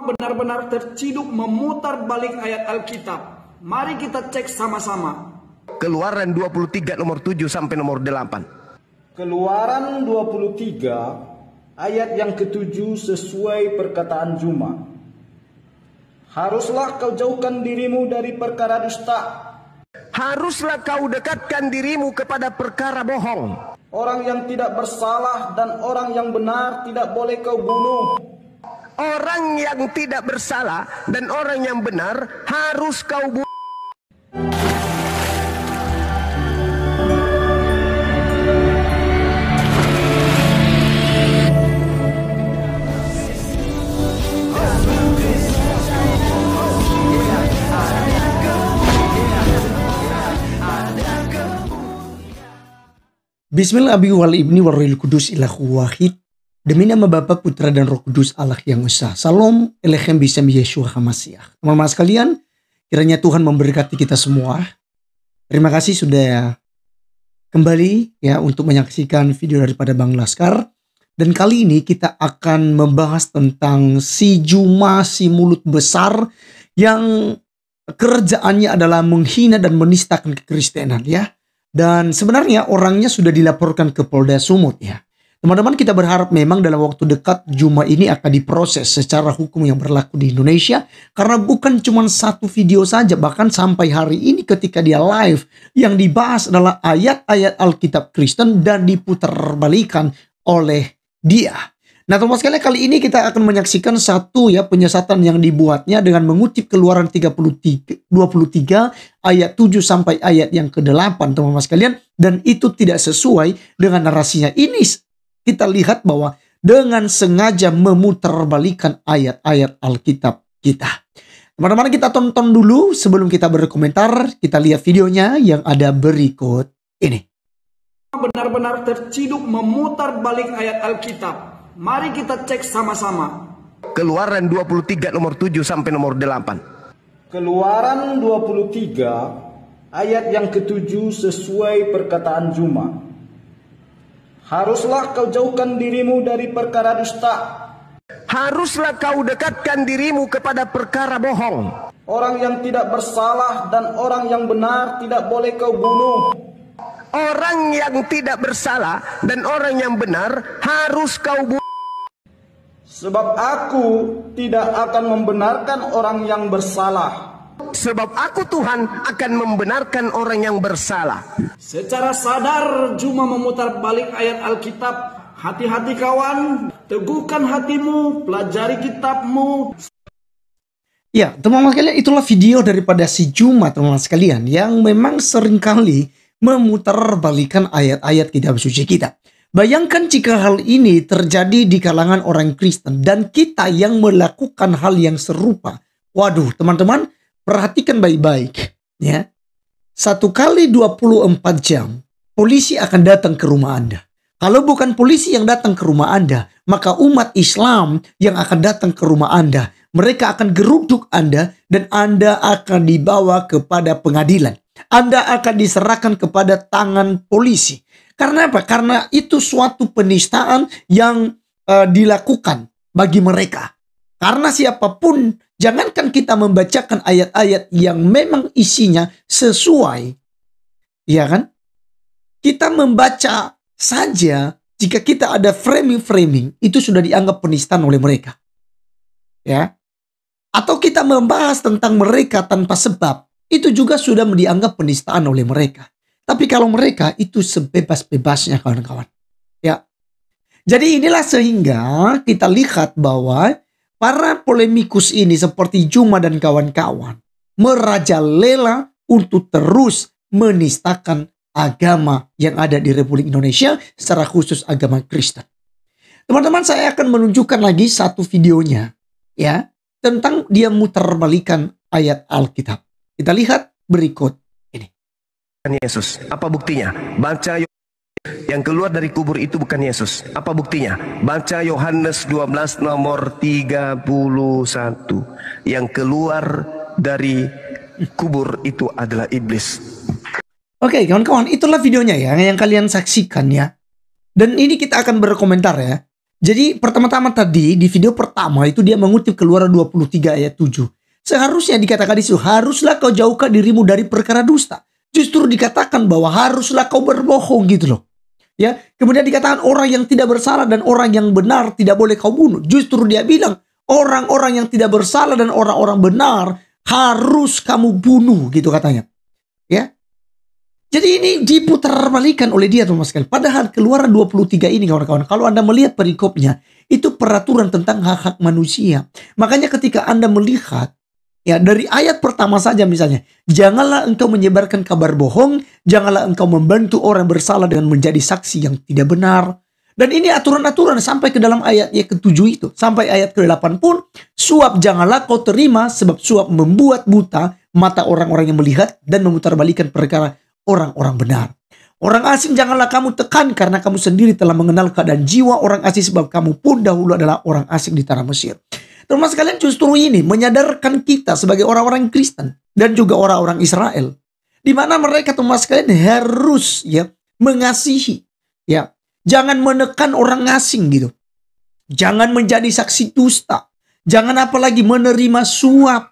benar-benar terciduk memutar balik ayat Alkitab. Mari kita cek sama-sama. Keluaran 23 nomor 7 sampai nomor 8. Keluaran 23 ayat yang ke-7 sesuai perkataan Juma. Haruslah kau jauhkan dirimu dari perkara dusta. Haruslah kau dekatkan dirimu kepada perkara bohong. Orang yang tidak bersalah dan orang yang benar tidak boleh kau bunuh. Orang yang tidak bersalah dan orang yang benar harus kau bunuh. Bismillah wal ibni waril kudus ilahu wahid. Demi nama Bapa, Putra dan Roh Kudus Allah yang Esa. Salam elechem bisem Yeshua HaMashiach. Teman-teman sekalian, kiranya Tuhan memberkati kita semua. Terima kasih sudah kembali ya untuk menyaksikan video daripada Bang Laskar. Dan kali ini kita akan membahas tentang si Juma, si mulut besar yang kerjaannya adalah menghina dan menistakan kekristenan ya. Dan sebenarnya orangnya sudah dilaporkan ke Polda Sumut ya. Teman-teman, kita berharap memang dalam waktu dekat Juma ini akan diproses secara hukum yang berlaku di Indonesia. Karena bukan cuma satu video saja, bahkan sampai hari ini ketika dia live, yang dibahas adalah ayat-ayat Alkitab Kristen dan diputarбalikan oleh dia. Nah teman-teman sekalian, kali ini kita akan menyaksikan satu ya penyesatan yang dibuatnya dengan mengutip Keluaran 23 ayat 7 sampai ayat yang ke-8 teman-teman sekalian. Dan itu tidak sesuai dengan narasinya. Ini kita lihat bahwa dengan sengaja memutarbalikan ayat-ayat Alkitab kita. Teman-teman, kita tonton dulu sebelum kita berkomentar. Kita lihat videonya yang ada berikut ini. Benar-benar terciduk memutar balik ayat Alkitab. Mari kita cek sama-sama. Keluaran 23 nomor 7 sampai nomor 8. Keluaran 23 ayat yang ke-7 sesuai perkataan Juma. Haruslah kau jauhkan dirimu dari perkara dusta. Haruslah kau dekatkan dirimu kepada perkara bohong. Orang yang tidak bersalah dan orang yang benar tidak boleh kau bunuh. Orang yang tidak bersalah dan orang yang benar harus kau bunuh. Sebab aku tidak akan membenarkan orang yang bersalah. Sebab aku Tuhan akan membenarkan orang yang bersalah. Secara sadar Juma memutar balik ayat Alkitab. Hati-hati kawan, teguhkan hatimu, pelajari kitabmu. Ya teman-teman sekalian, itulah video daripada si Juma teman-teman sekalian yang memang seringkali memutarbalikan ayat-ayat kitab suci kita. Bayangkan jika hal ini terjadi di kalangan orang Kristen dan kita yang melakukan hal yang serupa. Waduh, teman-teman, perhatikan baik-baik ya. 1 kali 24 jam polisi akan datang ke rumah Anda. Kalau bukan polisi yang datang ke rumah Anda, maka umat Islam yang akan datang ke rumah Anda. Mereka akan geruduk Anda dan Anda akan dibawa kepada pengadilan. Anda akan diserahkan kepada tangan polisi. Karena apa? Karena itu suatu penistaan yang dilakukan bagi mereka. Karena siapapun, jangankan kita membacakan ayat-ayat yang memang isinya sesuai. Ya kan? Kita membaca saja, jika kita ada framing-framing, itu sudah dianggap penistaan oleh mereka. Ya. Atau kita membahas tentang mereka tanpa sebab, itu juga sudah dianggap penistaan oleh mereka. Tapi kalau mereka itu sebebas-bebasnya kawan-kawan. Ya. Jadi inilah sehingga kita lihat bahwa para polemikus ini seperti Juma dan kawan-kawan merajalela untuk terus menistakan agama yang ada di Republik Indonesia, secara khusus agama Kristen. Teman-teman, saya akan menunjukkan lagi satu videonya ya tentang dia mutarbalikan ayat Alkitab. Kita lihat berikut ini. Yesus, apa buktinya? Baca yang keluar dari kubur itu bukan Yesus. Apa buktinya? Baca Yohanes 12 nomor 31. Yang keluar dari kubur itu adalah iblis. Oke, kawan-kawan, itulah videonya ya yang kalian saksikan ya. Dan ini kita akan berkomentar ya. Jadi pertama-tama tadi di video pertama itu dia mengutip Keluaran 23 ayat 7. Seharusnya dikatakan di situ, haruslah kau jauhkan dirimu dari perkara dusta. Justru dikatakan bahwa haruslah kau berbohong gitu loh. Ya, kemudian dikatakan orang yang tidak bersalah dan orang yang benar tidak boleh kau bunuh. Justru dia bilang orang-orang yang tidak bersalah dan orang-orang benar harus kamu bunuh gitu katanya. Ya. Jadi ini diputar balikan oleh dia teman-teman sekalian. Padahal Keluaran 23 ini kawan-kawan, kalau Anda melihat perikopnya, itu peraturan tentang hak-hak manusia. Makanya ketika Anda melihat, ya dari ayat pertama saja misalnya, janganlah engkau menyebarkan kabar bohong, janganlah engkau membantu orang bersalah dengan menjadi saksi yang tidak benar. Dan ini aturan-aturan sampai ke dalam ayat yang ke-7 itu. Sampai ayat ke-8 pun, suap janganlah kau terima sebab suap membuat buta mata orang-orang yang melihat dan memutarbalikan perkara orang-orang benar. Orang asing janganlah kamu tekan karena kamu sendiri telah mengenal keadaan jiwa orang asing sebab kamu pun dahulu adalah orang asing di tanah Mesir. Teman sekalian, justru ini menyadarkan kita sebagai orang-orang Kristen dan juga orang-orang Israel, di mana mereka teman sekalian harus ya mengasihi, ya jangan menekan orang asing gitu, jangan menjadi saksi dusta, jangan apalagi menerima suap.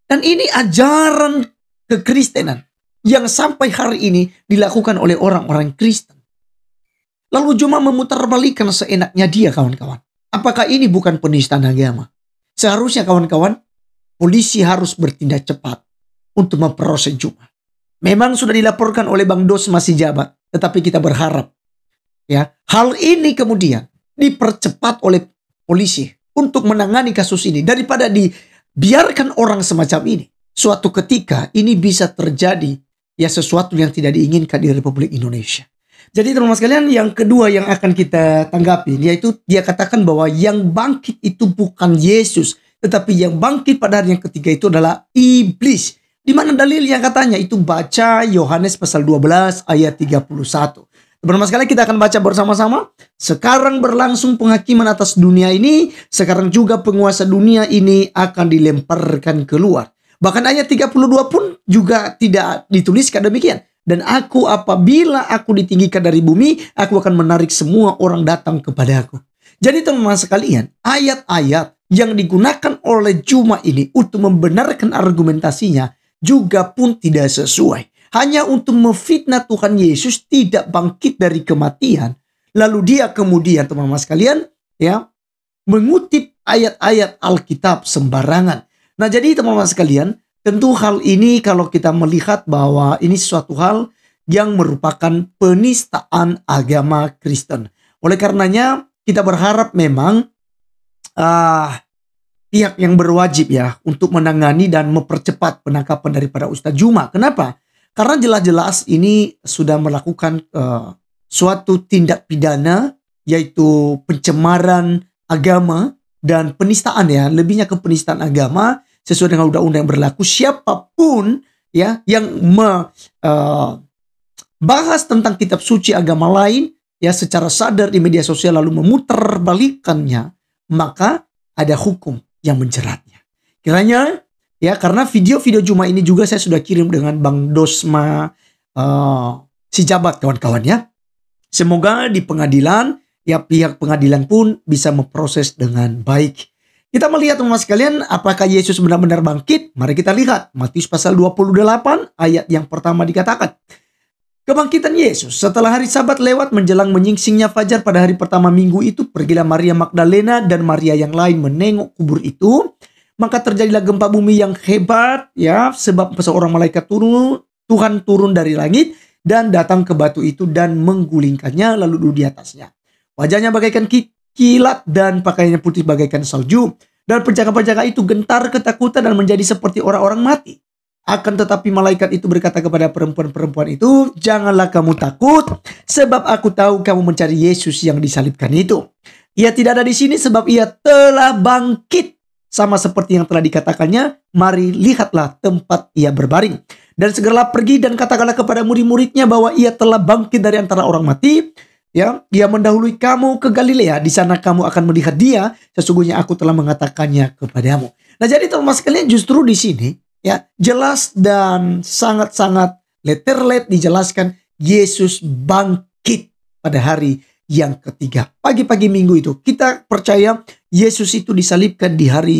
Dan ini ajaran kekristenan yang sampai hari ini dilakukan oleh orang-orang Kristen. Lalu cuma memutarbalikkan seenaknya dia kawan-kawan. Apakah ini bukan penistaan agama? Seharusnya kawan-kawan, polisi harus bertindak cepat untuk memproses Juma. Memang sudah dilaporkan oleh Bang Dos masih jabat, tetapi kita berharap ya hal ini kemudian dipercepat oleh polisi untuk menangani kasus ini daripada dibiarkan orang semacam ini. Suatu ketika ini bisa terjadi ya sesuatu yang tidak diinginkan di Republik Indonesia. Jadi teman-teman sekalian, yang kedua yang akan kita tanggapi yaitu dia katakan bahwa yang bangkit itu bukan Yesus, tetapi yang bangkit pada hari yang ketiga itu adalah iblis. Di mana dalil yang katanya itu? Baca Yohanes pasal 12 ayat 31. Teman-teman sekalian, kita akan baca bersama-sama. Sekarang berlangsung penghakiman atas dunia ini, sekarang juga penguasa dunia ini akan dilemparkan keluar. Bahkan ayat 32 pun juga tidak dituliskan demikian. Dan aku apabila aku ditinggikan dari bumi, aku akan menarik semua orang datang kepadaku. Jadi teman-teman sekalian, ayat-ayat yang digunakan oleh Juma ini untuk membenarkan argumentasinya juga pun tidak sesuai. Hanya untuk memfitnah Tuhan Yesus tidak bangkit dari kematian. Lalu dia kemudian teman-teman sekalian ya mengutip ayat-ayat Alkitab sembarangan. Nah jadi teman-teman sekalian, tentu hal ini kalau kita melihat bahwa ini suatu hal yang merupakan penistaan agama Kristen. Oleh karenanya kita berharap memang pihak yang berwajib ya untuk menangani dan mempercepat penangkapan daripada Ustadz Juma. Kenapa? Karena jelas-jelas ini sudah melakukan suatu tindak pidana yaitu pencemaran agama dan penistaan ya, lebihnya ke penistaan agama sesuai dengan undang-undang yang berlaku. Siapapun ya yang bahas tentang kitab suci agama lain ya secara sadar di media sosial lalu memutarbalikkannya, maka ada hukum yang menjeratnya. Kiranya ya, karena video-video Juma ini juga saya sudah kirim dengan Bang Dosma si jabat kawan-kawan ya. Semoga di pengadilan ya pihak pengadilan pun bisa memproses dengan baik. Kita melihat teman-teman sekalian, apakah Yesus benar-benar bangkit? Mari kita lihat Matius pasal 28 ayat yang pertama dikatakan. Kebangkitan Yesus. Setelah hari Sabat lewat menjelang menyingsingnya fajar pada hari pertama minggu itu, pergilah Maria Magdalena dan Maria yang lain menengok kubur itu. Maka terjadilah gempa bumi yang hebat ya, sebab seorang malaikat Tuhan turun dari langit dan datang ke batu itu dan menggulingkannya lalu duduk di atasnya. Wajahnya bagaikan kilat dan pakaiannya putih bagaikan salju. Dan penjaga-penjaga itu gentar ketakutan dan menjadi seperti orang-orang mati. Akan tetapi malaikat itu berkata kepada perempuan-perempuan itu, janganlah kamu takut, sebab aku tahu kamu mencari Yesus yang disalibkan itu. Ia tidak ada di sini sebab ia telah bangkit. Sama seperti yang telah dikatakannya, mari lihatlah tempat ia berbaring. Dan segeralah pergi dan katakanlah kepada murid-muridnya bahwa ia telah bangkit dari antara orang mati. Ya, dia mendahului kamu ke Galilea, di sana kamu akan melihat dia. Sesungguhnya aku telah mengatakannya kepadamu. Nah, jadi teman-teman sekalian, justru di sini ya jelas dan sangat-sangat letterlet dijelaskan Yesus bangkit pada hari yang ketiga. Pagi-pagi minggu itu kita percaya Yesus itu disalibkan di hari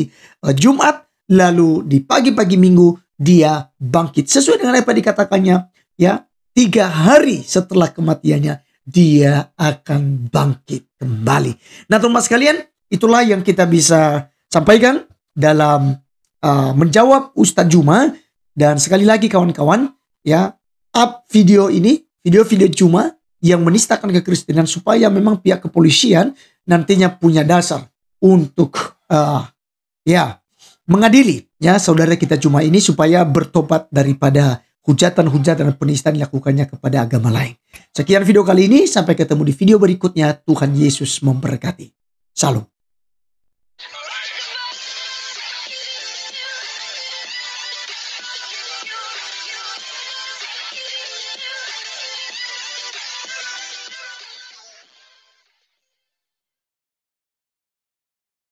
Jumat, lalu di pagi-pagi minggu dia bangkit. Sesuai dengan apa dikatakannya, ya, 3 hari setelah kematiannya dia akan bangkit kembali. Nah, teman sekalian, itulah yang kita bisa sampaikan dalam menjawab Ustadz Juma. Dan sekali lagi kawan-kawan, ya, up video ini, video-video Juma yang menistakan kekristenan, supaya memang pihak kepolisian nantinya punya dasar untuk ya mengadili ya saudara kita Juma ini, supaya bertobat daripada hujatan-hujatan dan penistaan dilakukannya kepada agama lain. Sekian video kali ini, sampai ketemu di video berikutnya. Tuhan Yesus memberkati. Salam.